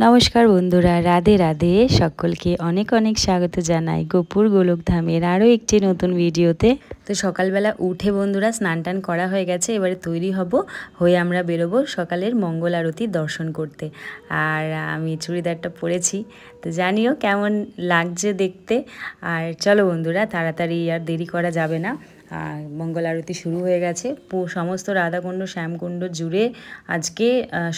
নমস্কার বন্ধুরা, রাধে রাধে। সকলকে অনেক অনেক স্বাগত জানাই গোপুর গোলকধামের আরও একটি নতুন ভিডিওতে। তো সকালবেলা উঠে বন্ধুরা স্নান টান করা হয়ে গেছে, এবারে তৈরি হয়ে আমরা বেরোবো সকালের মঙ্গল আরতি দর্শন করতে। আর আমি চুড়িদারটা পরেছি, তো জানিও কেমন লাগছে দেখতে। আর চলো বন্ধুরা, তাড়াতাড়ি আর দেরি করা যাবে না। মঙ্গল আরতি শুরু হয়ে গেছে। সমস্ত রাধাকুণ্ড শ্যামকুণ্ড জুড়ে আজকে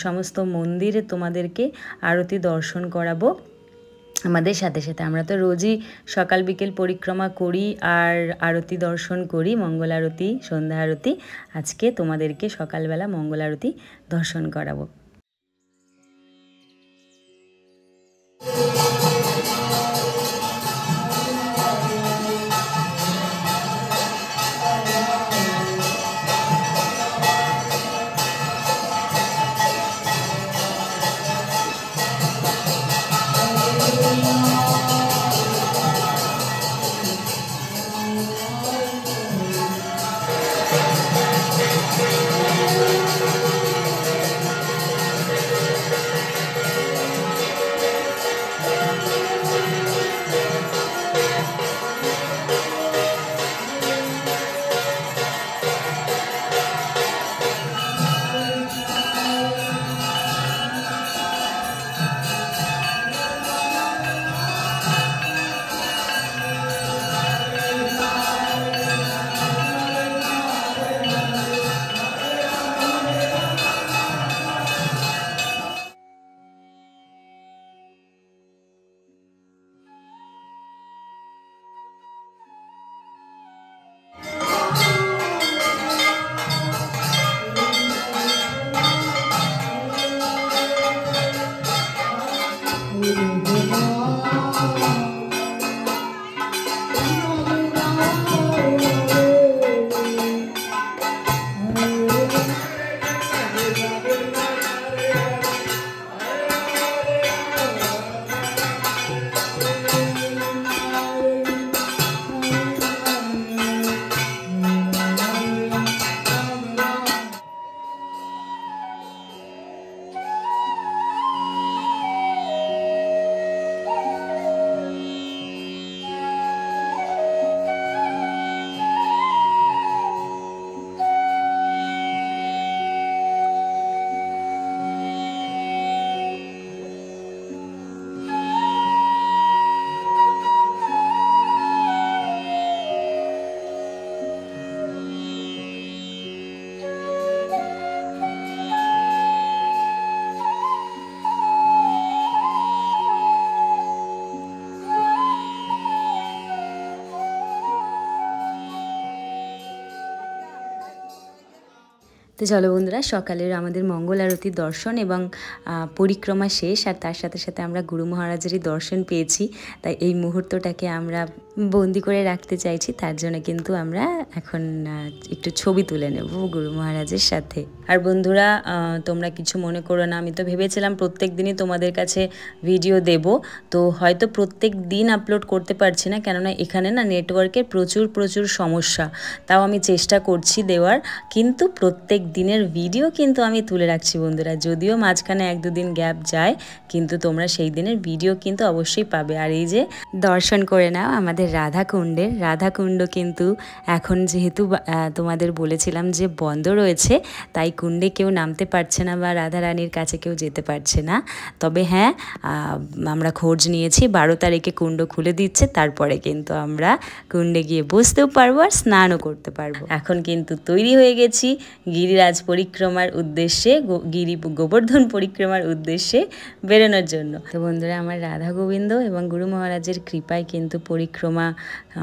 সমস্ত মন্দিরে তোমাদেরকে আরতি দর্শন করাবো। আমাদের সাথে সাথে আমরা তো রোজই সকাল বিকেল পরিক্রমা করি আর আরতি দর্শন করি, মঙ্গল আরতি, সন্ধ্যা আরতি। আজকে তোমাদেরকে সকালবেলা মঙ্গল আরতি দর্শন করাবো। তো চলো বন্ধুরা, সকালের আমাদের মঙ্গল আরতির দর্শন এবং পরিক্রমা শেষ, আর তার সাথে সাথে আমরা গুরু মহারাজেরই দর্শন পেয়েছি। তাই এই মুহূর্তটাকে আমরা বন্দি করে রাখতে চাইছি, তার জন্য কিন্তু আমরা এখন একটু ছবি তুলে নেব গুরু মহারাজের সাথে। আর বন্ধুরা, তোমরা কিছু মনে করো না, আমি তো ভেবেছিলাম প্রত্যেক দিনই তোমাদের কাছে ভিডিও দেব, তো হয়তো প্রত্যেক দিন আপলোড করতে পারছি না, কেননা এখানে না নেটওয়ার্কের প্রচুর সমস্যা। তাও আমি চেষ্টা করছি দেওয়ার, কিন্তু প্রত্যেক দিনের ভিডিও কিন্তু আমি তুলে রাখছি বন্ধুরা। যদিও মাঝখানে 1-2 দিন গ্যাপ যায়, কিন্তু তোমরা সেই দিনের ভিডিও কিন্তু অবশ্যই পাবে। আর এই যে দর্শন করে নাও আমাদের রাধাকুণ্ড কিন্তু এখন যেহেতু তোমাদের বলেছিলাম যে বন্ধ রয়েছে, তাই কুণ্ডে কেউ নামতে পারছে না বা রাধা রানীর কাছে কেউ যেতে পারছে না। তবে হ্যাঁ, আমরা খোঁজ নিয়েছি 12 তারিখে কুণ্ড খুলে দিচ্ছে, তারপরে কিন্তু আমরা কুণ্ডে গিয়ে বসতেও পারবো আর স্নানও করতে পারবো। এখন কিন্তু তৈরি হয়ে গেছি গিরিরাজ পরিক্রমার উদ্দেশ্যে, গোবর্ধন পরিক্রমার উদ্দেশ্যে বেরোনোর জন্য। তো বন্ধুরা, আমার রাধা গোবিন্দ এবং গুরু মহারাজের কৃপায় কিন্তু পরিক্রমা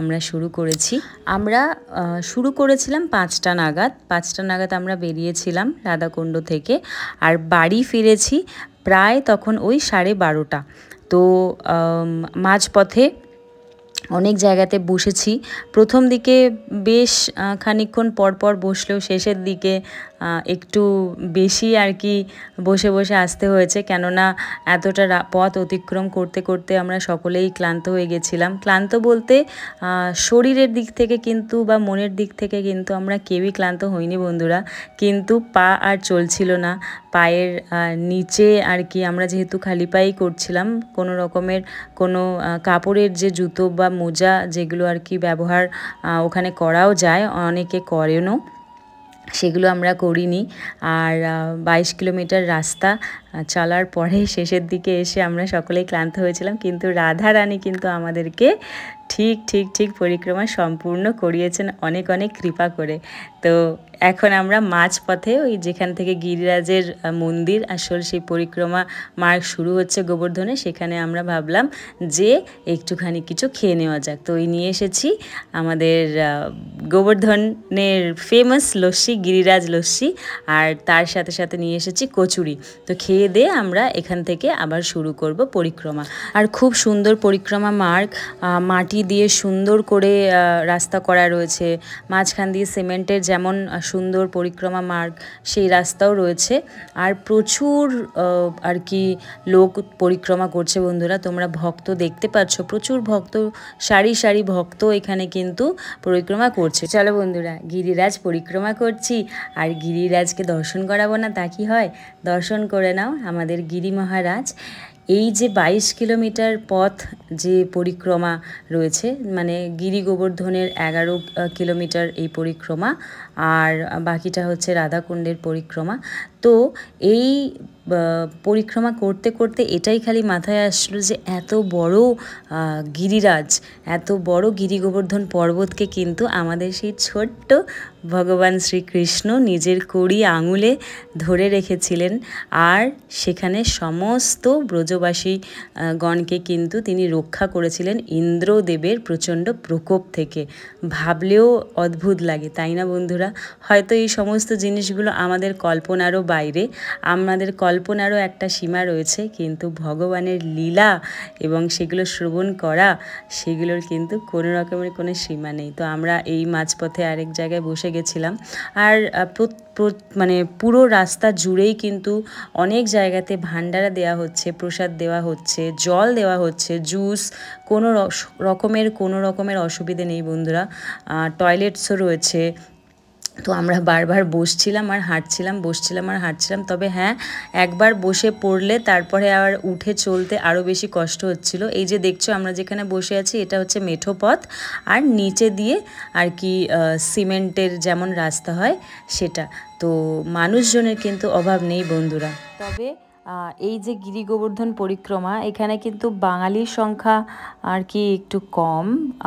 আমরা শুরু করেছি। আমরা শুরু করেছিলাম 5টা নাগাদ আমরা বেরিয়েছিলাম রাধাকুণ্ড থেকে, আর বাড়ি ফিরেছি প্রায় তখন ওই 12:30। তো মাঝপথে অনেক জায়গাতে বসেছি। প্রথম দিকে বেশ খানিকক্ষণ পর বসলেও শেষের দিকে একটু বেশি আর কি বসে বসে আসতে হয়েছে, কেননা এতটা পথ অতিক্রম করতে করতে আমরা সকলেই ক্লান্ত হয়ে গেছিলাম। ক্লান্ত বলতে শরীরের দিক থেকে কিন্তু বা মনের দিক থেকে কিন্তু আমরা কেউই ক্লান্ত হইনি বন্ধুরা, কিন্তু পা আর চলছিল না। পায়ের নিচে আর কি আমরা যেহেতু খালি পায়েই করছিলাম, কোনো রকমের কোনো কাপড়ের যে জুতো বা মোজা যেগুলো আর কি ব্যবহার ওখানে করাও যায়, অনেকে করেনও, সেগুলো আমরা করিনি। আর 22 কিলোমিটার রাস্তা চলার পরে শেষের দিকে এসে আমরা সকলেই ক্লান্ত হয়েছিলাম, কিন্তু রাধা রানী কিন্তু আমাদেরকে ঠিক পরিক্রমা সম্পূর্ণ করিয়েছেন অনেক অনেক কৃপা করে। তো এখন আমরা মাঝপথে ওই যেখান থেকে গিরিরাজের মন্দির আসল সেই পরিক্রমা মার্গ শুরু হচ্ছে গোবর্ধনে, সেখানে আমরা ভাবলাম যে একটুখানি কিছু খেয়ে নেওয়া যাক। তো ওই নিয়ে এসেছি আমাদের গোবর্ধনের ফেমাস লস্যি, গিরিরাজ লস্যি, আর তার সাথে সাথে নিয়ে এসেছি কচুরি। তো খেয়ে দিয়ে আমরা এখান থেকে আবার শুরু করব পরিক্রমা। আর খুব সুন্দর পরিক্রমা মার্গ, মাটি দিয়ে সুন্দর করে রাস্তা করা রয়েছে, মাঝখান দিয়ে সিমেন্টের যেমন সুন্দর পরিক্রমা মার্গ সেই রাস্তাও রয়েছে। আর প্রচুর আর কি লোক পরিক্রমা করছে বন্ধুরা, তোমরা ভক্ত দেখতে পাচ্ছ, প্রচুর ভক্ত, সারি সারি ভক্ত এখানে কিন্তু পরিক্রমা করছে। চলো বন্ধুরা, গিরিরাজ পরিক্রমা করছি আর গিরিরাজকে দর্শন করাবো না তা কি হয়? দর্শন করে নাও আমাদের গিরি মহারাজ। এই যে 22 কিলোমিটার পথ যে পরিক্রমা রয়েছে, মানে গিরি গোবর্ধনের 11 কিলোমিটার এই পরিক্রমা, আর বাকিটা হচ্ছে রাধাকুণ্ডের পরিক্রমা। তো এই পরিক্রমা করতে করতে এটাই খালি মাথায় আসলো যে এত বড় গিরিরাজ, এত বড় গিরি গোবর্ধন পর্বতকে কিন্তু আমাদের সেই ছোট্ট ভগবান শ্রীকৃষ্ণ নিজের কড়ি আঙুলে ধরে রেখেছিলেন, আর সেখানে সমস্ত ব্রজবাসী গণকে কিন্তু তিনি রক্ষা করেছিলেন ইন্দ্রদেবের প্রচণ্ড প্রকোপ থেকে। ভাবলেও অদ্ভুত লাগে, তাই না বন্ধুরা? হয়তো এই সমস্ত জিনিসগুলো আমাদের কল্পনারও বাইরে, আমাদের কল্পনারও একটা সীমা রয়েছে, কিন্তু ভগবানের লীলা এবং সেগুলো শ্রবণ করা, সেগুলোর কিন্তু কোনো রকমের কোনো সীমা নেই। তো আমরা এই মাঝপথে আরেক জায়গায় বসে গেছিলাম, আর মানে পুরো রাস্তা জুড়েই কিন্তু অনেক জায়গাতে ভান্ডারা দেওয়া হচ্ছে, প্রসাদ দেওয়া হচ্ছে, জল দেওয়া হচ্ছে, জুস, কোনো রকমের অসুবিধে নেই বন্ধুরা। টয়লেটসও রয়েছে। তো আমরা বারবার বসছিলাম আর হাঁটছিলাম, তবে হ্যাঁ, একবার বসে পড়লে তারপরে আবার উঠে চলতে আরও বেশি কষ্ট হচ্ছিল। এই যে দেখছো আমরা যেখানে বসে আছি, এটা হচ্ছে মেঠো পথ, আর নিচে দিয়ে আর কি সিমেন্টের যেমন রাস্তা হয় সেটা। তো মানুষজনের কিন্তু অভাব নেই বন্ধুরা। তবে এই যে গিরি গোবর্ধন পরিক্রমা, এখানে কিন্তু বাঙালির সংখ্যা আর কি একটু কম,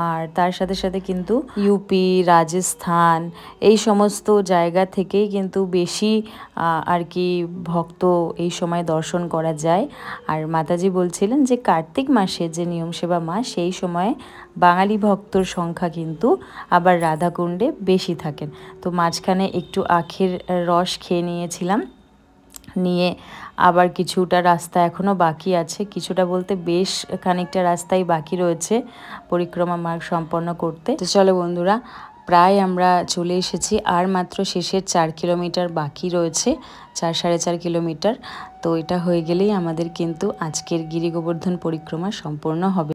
আর তার সাথে সাথে কিন্তু ইউপি, রাজস্থান এই সমস্ত জায়গা থেকেই কিন্তু বেশি আর কি ভক্ত এই সময় দর্শন করা যায়। আর মাতাজি বলছিলেন যে কার্তিক মাসে যে নিয়ম সেবা মাস, সেই সময়ে বাঙালি ভক্তর সংখ্যা কিন্তু আবার রাধাকুণ্ডে বেশি থাকেন। তো মাঝখানে একটু আখের রস খেয়ে নিয়েছিলাম, নিয়ে আবার কিছুটা রাস্তা এখনও বাকি আছে, কিছুটা বলতে বেশ খানিকটা রাস্তাই বাকি রয়েছে পরিক্রমা মার্গ সম্পন্ন করতে। তো চলো বন্ধুরা, প্রায় আমরা চলে এসেছি, আর মাত্র শেষের 4 কিলোমিটার বাকি রয়েছে, 4-4.5 কিলোমিটার। তো এটা হয়ে গেলেই আমাদের কিন্তু আজকের গিরি গোবর্ধন পরিক্রমা সম্পূর্ণ হবে।